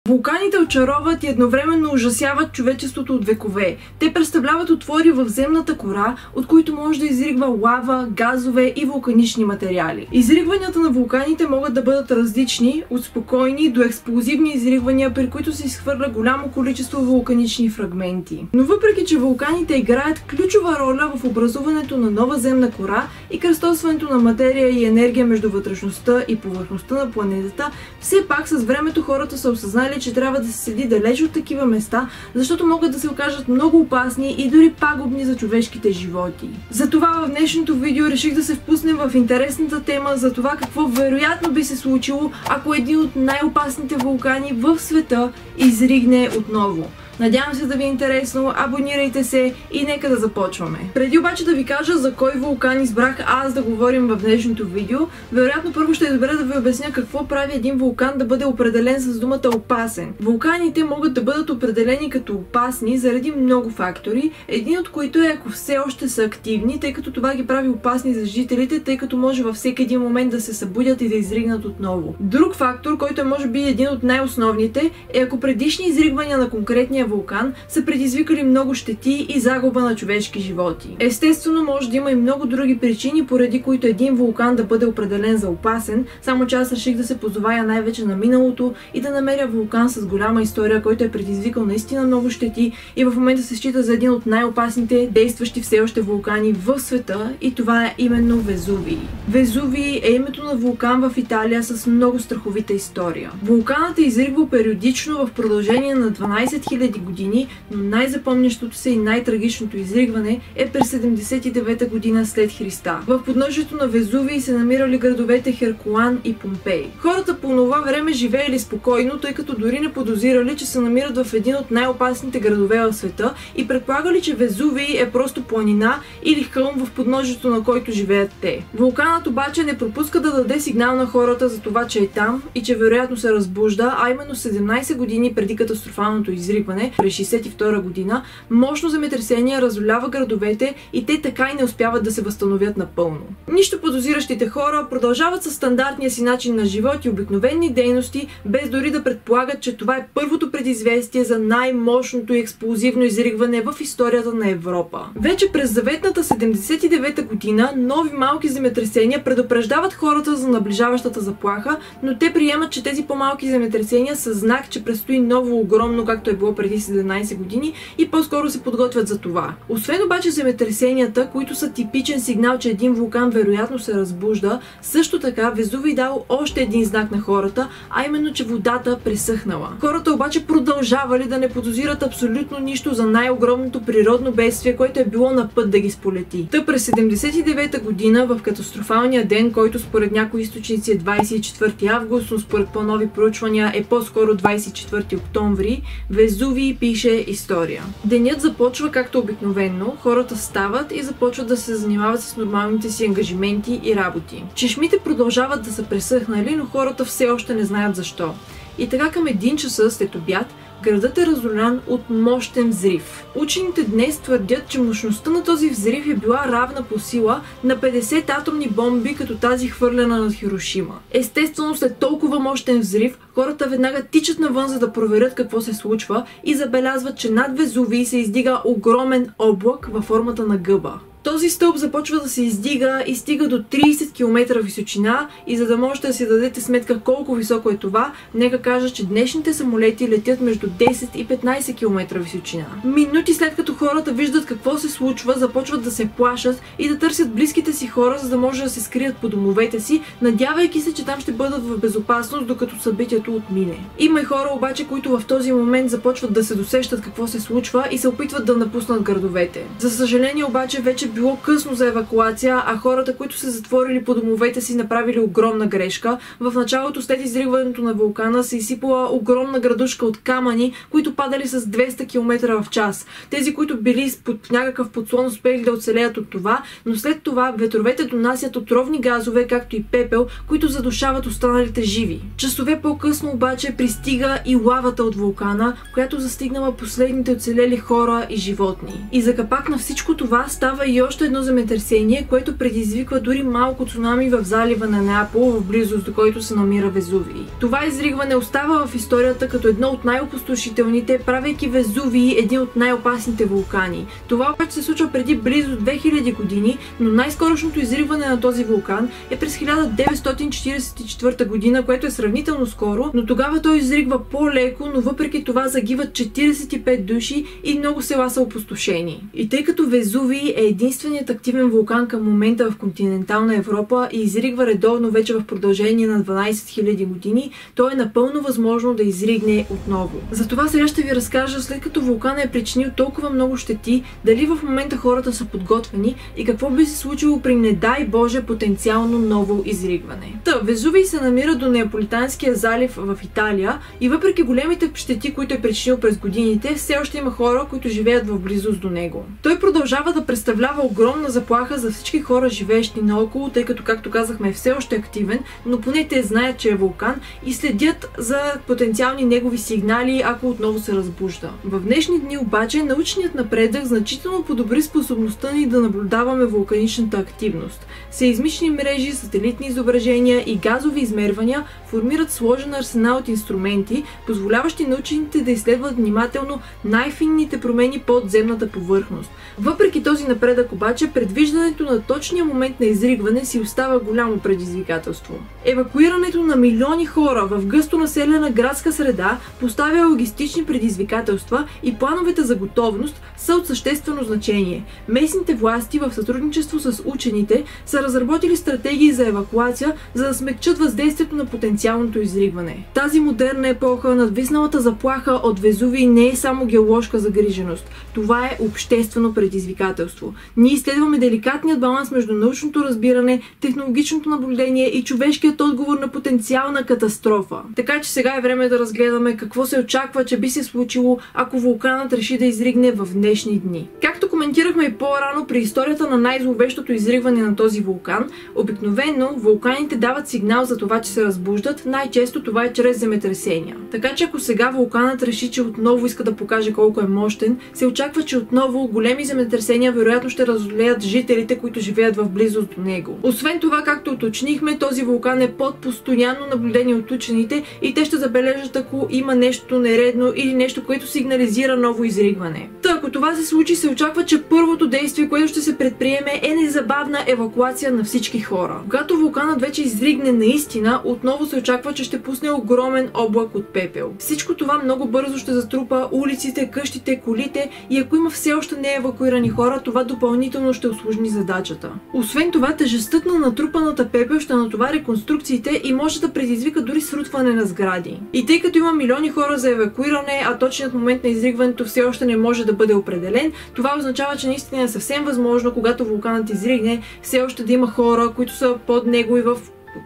Вулканите очароват и едновременно ужасяват човечеството от векове. Те представляват отвори в земната кора, от които може да изригва лава, газове и вулканични материали. Изригванията на вулканите могат да бъдат различни, от спокойни до експлозивни изригвания, при които се изхвърля голямо количество вулканични фрагменти. Но въпреки че вулканите играят ключова роля в образуването на нова земна кора и кръстосването на материя и енергия между вътрешността и повърхността на планетата, все пак с времето хората са осъзнали, че трябва да се седи далеч от такива места, защото могат да се окажат много опасни и дори пагубни за човешките животи. Затова в днешното видео реших да се впуснем в интересната тема за това какво вероятно би се случило, ако един от най-опасните вулкани в света изригне отново. Надявам се да ви е интересно, абонирайте се и нека да започваме. Преди обаче да ви кажа за кой вулкан избрах аз да говорим в днешното видео, вероятно първо ще е добре да ви обясня какво прави един вулкан да бъде определен с думата опасен. Вулканите могат да бъдат определени като опасни заради много фактори, един от които е ако все още са активни, тъй като това ги прави опасни за жителите, тъй като може във всеки един момент да се събудят и да изригнат отново. Друг фактор, който е може би един от най-основните, е ако предишни изригвания на конкретния вулкан са предизвикали много щети и загуба на човешки животи. Естествено, може да има и много други причини, поради които един вулкан да бъде определен за опасен, само че аз реших да се позовая най-вече на миналото и да намеря вулкан с голяма история, който е предизвикал наистина много щети и в момента се счита за един от най-опасните действащи все още вулкани в света, и това е именно Везувий. Везувий е името на вулкан в Италия с много страховита история. Вулканът е изригвал периодично в продължение на 12 000 години, но най-запомнящото се и най-трагичното изригване е през 79-та година след Христа. В подножието на Везувий се намирали градовете Херкулан и Помпей. Хората по това време живеели спокойно, тъй като дори не подозирали, че се намират в един от най-опасните градове в света и предполагали, че Везувий е просто планина или хълм, в подножието на който живеят те. Вулканът обаче не пропуска да даде сигнал на хората за това, че е там и че вероятно се разбужда, а именно 17 години преди катастрофалното изригване през 62 година, мощно земетресение разолява градовете и те така и не успяват да се възстановят напълно. Нищо подозиращите хора продължават със стандартния си начин на живот и обикновени дейности, без дори да предполагат, че това е първото предизвестие за най-мощното и експлозивно изригване в историята на Европа. Вече през заветната 79 година нови малки земетресения предупреждават хората за наближаващата заплаха, но те приемат, че тези по-малки земетресения са знак, че предстои ново огромно, както е било преди 17 години, и по-скоро се подготвят за това. Освен обаче земетресенията, които са типичен сигнал, че един вулкан вероятно се разбужда, също така Везувий дал още един знак на хората, а именно, че водата пресъхнала. Хората обаче продължавали да не подозират абсолютно нищо за най-огромното природно бедствие, което е било на път да ги сполети. Та през 79 година, в катастрофалния ден, който според някои източници е 24 август, но според по-нови проучвания е по-скоро 24 октомври, Везувий пише история. Денят започва както обикновено, хората стават и започват да се занимават с нормалните си ангажименти и работи. Чешмите продължават да са пресъхнали, но хората все още не знаят защо. И така към 1 часа след обяд, градът е разолян от мощен взрив. Учените днес твърдят, че мощността на този взрив е била равна по сила на 50 атомни бомби, като тази хвърлена над Хирошима. Естествено, след толкова мощен взрив, хората веднага тичат навън, за да проверят какво се случва, и забелязват, че над Везувий се издига огромен облак във формата на гъба. Този стълб започва да се издига и стига до 30 км височина, и за да можете да си дадете сметка колко високо е това, нека кажа, че днешните самолети летят между 10 и 15 км височина. Минути след като хората виждат какво се случва, започват да се плашат и да търсят близките си хора, за да може да се скрият по домовете си, надявайки се, че там ще бъдат в безопасност, докато събитието отмине. Има и хора обаче, които в този момент започват да се досещат какво се случва и се опитват да напуснат градовете. За съжаление обаче вече било късно за евакуация, а хората, които се затворили по домовете си, направили огромна грешка. В началото, след изригването на вулкана, се изсипала огромна градушка от камъни, които падали с 200 км в час. Тези, които били под някакъв подслон, успели да оцелеят от това, но след това ветровете донасят отровни газове, както и пепел, които задушават останалите живи. Часове по-късно обаче пристига и лавата от вулкана, която застигнала последните оцелели хора и животни. И за капак на всичко това става и и още едно земетресение, което предизвиква дори малко цунами в залива на Неапол, в близост до който се намира Везувий. Това изригване остава в историята като едно от най-опустошителните, правейки Везувий един от най-опасните вулкани. Това обаче се случва преди близо 2000 години, но най-скорошното изригване на този вулкан е през 1944 година, което е сравнително скоро, но тогава той изригва по-леко, но въпреки това загиват 45 души и много села са опустошени. И тъй като Везувий е единственият активен вулкан към момента в континентална Европа и изригва редовно вече в продължение на 12 000 години, то е напълно възможно да изригне отново. Затова сега ще ви разкажа, след като вулканът е причинил толкова много щети, дали в момента хората са подготвени и какво би се случило при, не дай Боже, потенциално ново изригване. Везувий се намира до Неаполитанския залив в Италия и въпреки големите щети, които е причинил през годините, все още има хора, които живеят в близост до него. Той продължава да представлява огромна заплаха за всички хора, живеещи наоколо, тъй като, както казахме, е все още активен, но поне те знаят, че е вулкан и следят за потенциални негови сигнали, ако отново се разбужда. В днешни дни обаче научният напредък значително подобри способността ни да наблюдаваме вулканичната активност. Сеизмични мрежи, сателитни изображения и газови измервания формират сложен арсенал от инструменти, позволяващи на учените да изследват внимателно най-финните промени под земната повърхност. Въпреки този напредък обаче, предвиждането на точния момент на изригване си остава голямо предизвикателство. Евакуирането на милиони хора в гъсто населена градска среда поставя логистични предизвикателства и плановете за готовност са от съществено значение. Местните власти в сътрудничество с учените са разработили стратегии за евакуация, за да смекчат въздействието на потенциалното изригване. Тази модерна епоха, надвисналата заплаха от Везувий, не е само геоложка загриженост. Това е обществено предизвикателство. Ние изследваме деликатният баланс между научното разбиране, технологичното наблюдение и човешкият отговор на потенциална катастрофа. Така че сега е време да разгледаме какво се очаква, че би се случило, ако вулканът реши да изригне в днешни дни. Както коментирахме и по-рано при историята на най-зловещото изригване на този вулкан, обикновено вулканите дават сигнал за това, че се разбуждат, най-често това е чрез земетресения. Така че ако сега вулканът реши, че отново иска да покаже колко е мощен, се очаква, че отново големи земетресения вероятно ще разолеят жителите, които живеят в близост до него. Освен това, както уточнихме, този вулкан е под постоянно наблюдение от учените и те ще забележат, ако има нещо нередно или нещо, което сигнализира ново изригване. Ако това се случи, се очаква, че първото действие, което ще се предприеме, е незабавна евакуация на всички хора. Когато вулканът вече изригне наистина, отново се очаква, че ще пусне огромен облак от пепел. Всичко това много бързо ще затрупа улиците, къщите, колите и ако има все още не евакуирани хора, това допълнително ще усложни задачата. Освен това, тежестът на натрупаната пепел ще натовари конструкциите и може да предизвика дори срутване на сгради. И тъй като има милиони хора за евакуиране, а точният момент на изригването все още не може да бъде определен, това означава, че наистина е съвсем възможно, когато вулканът изригне, все още да има хора, които са под него и в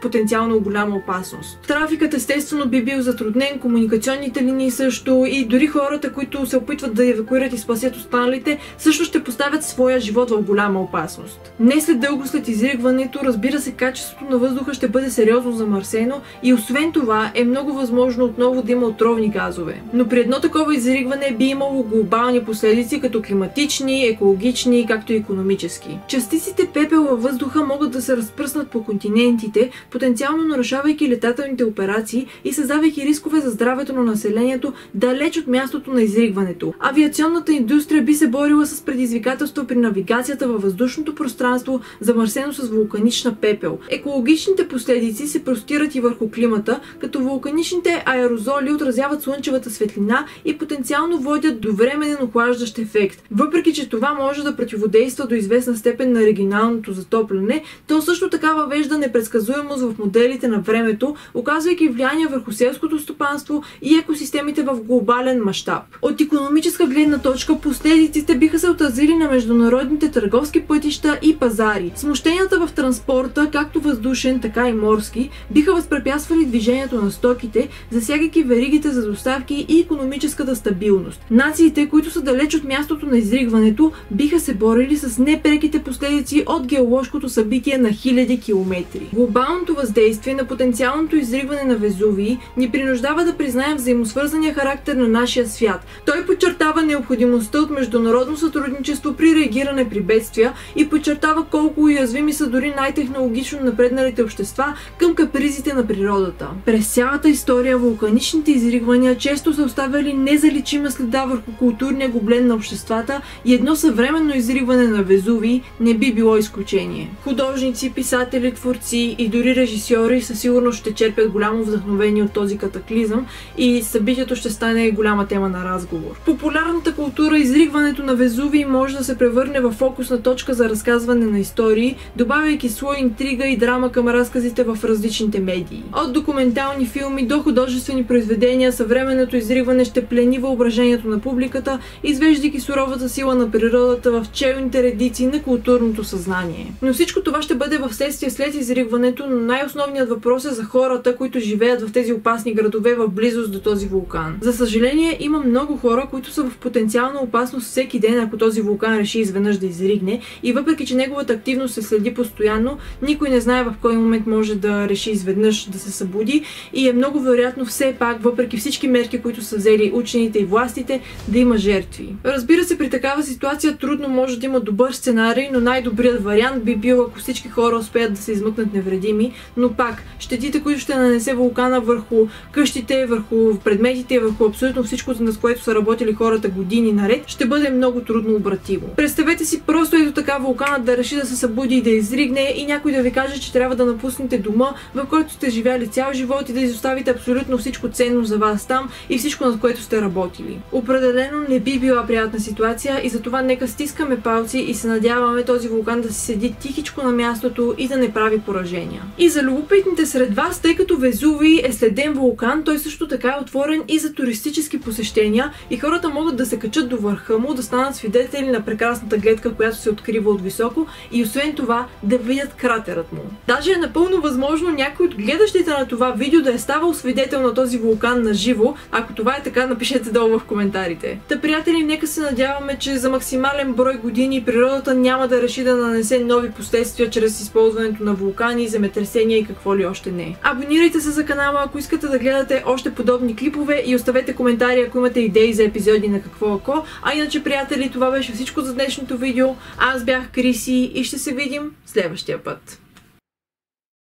потенциално голяма опасност. Трафикът естествено би бил затруднен, комуникационните линии също и дори хората, които се опитват да евакуират и спасят останалите, също ще поставят своя живот в голяма опасност. Не след дълго след изригването, разбира се, качеството на въздуха ще бъде сериозно замърсено и освен това е много възможно отново да има отровни газове. Но при едно такова изригване би имало глобални последици, като климатични, екологични, както и икономически. Частиците пепел във въздуха могат да се разпръснат по континентите, потенциално нарушавайки летателните операции и създавайки рискове за здравето на населението далеч от мястото на изригването. Авиационната индустрия би се борила с предизвикателства при навигацията във въздушното пространство, замърсено с вулканична пепел. Екологичните последици се простират и върху климата, като вулканичните аерозоли отразяват слънчевата светлина и потенциално водят до временен охлаждащ ефект. Въпреки че това може да противодейства до известна степен на регионалното затопляне, то също така въвежда непредсказуемост в моделите на времето, оказвайки влияние върху селското стопанство и екосистемите в глобален мащаб. От икономическа гледна точка, последиците биха се отразили на международните търговски пътища и пазари. Смущенията в транспорта, както въздушен, така и морски, биха възпрепятствали движението на стоките, засягайки веригите за доставки и икономическата стабилност. Нациите, които са далеч от мястото на изригването, биха се борили с непреките последици от геоложкото събитие на хиляди километри. Глобалната глобалното въздействие на потенциалното изригване на Везувий ни принуждава да признаем взаимосвързания характер на нашия свят. Той подчертава необходимостта от международно сътрудничество при реагиране при бедствия и подчертава колко уязвими са дори най-технологично напредналите общества към капризите на природата. През цялата история вулканичните изригвания често са оставяли незаличима следа върху културния гоблен на обществата и едно съвременно изригване на Везувий не би било изключение. Художници, писатели, творци и дори режисьори със сигурност ще черпят голямо вдъхновение от този катаклизъм и събитието ще стане голяма тема на разговор. В популярната култура изригването на Везувий може да се превърне в фокусна точка за разказване на истории, добавяйки слой интрига и драма към разказите в различните медии. От документални филми до художествени произведения, съвременното изригване ще плени въображението на публиката, извеждайки суровата сила на природата в челните редици на културното съзнание. Но всичко това ще бъде в следствие след изригването, но най-основният въпрос е за хората, които живеят в тези опасни градове в близост до този вулкан. За съжаление, има много хора, които са в потенциална опасност всеки ден, ако този вулкан реши изведнъж да изригне, и въпреки че неговата активност се следи постоянно, никой не знае в кой момент може да реши изведнъж да се събуди и е много вероятно все пак, въпреки всички мерки, които са взели учените и властите, да има жертви. Разбира се, при такава ситуация трудно може да има добър сценарий, но най-добрият вариант би бил, ако всички хора успеят да се измъкнат невредими, но пак, щетите, които ще нанесе вулкана върху къщите, върху предметите, върху абсолютно всичко, над което са работили хората години наред, ще бъде много трудно обратимо. Представете си просто ето така вулканът да реши да се събуди и да изригне и някой да ви каже, че трябва да напуснете дома, в който сте живяли цял живот и да изоставите абсолютно всичко ценно за вас там и всичко, над което сте работили. Определено не би била приятна ситуация и затова нека стискаме палци и се надяваме този вулкан да си седи тихичко на мястото и да не прави поражения. И за любопитните сред вас, тъй като Везувий е следен вулкан, той също така е отворен и за туристически посещения и хората могат да се качат до върха му, да станат свидетели на прекрасната гледка, която се открива от високо и освен това да видят кратерът му. Даже е напълно възможно някой от гледащите на това видео да е ставал свидетел на този вулкан на живо. Ако това е така, напишете долу в коментарите. Та, приятели, нека се надяваме, че за максимален брой години природата няма да реши да нанесе нови последствия чрез използването на вулкани, земетресения и какво ли още не. Абонирайте се за канала, ако искате да гледате още подобни клипове и оставете коментари, ако имате идеи за епизоди на Какво ако. А иначе, приятели, това беше всичко за днешното видео. Аз бях Криси и ще се видим следващия път.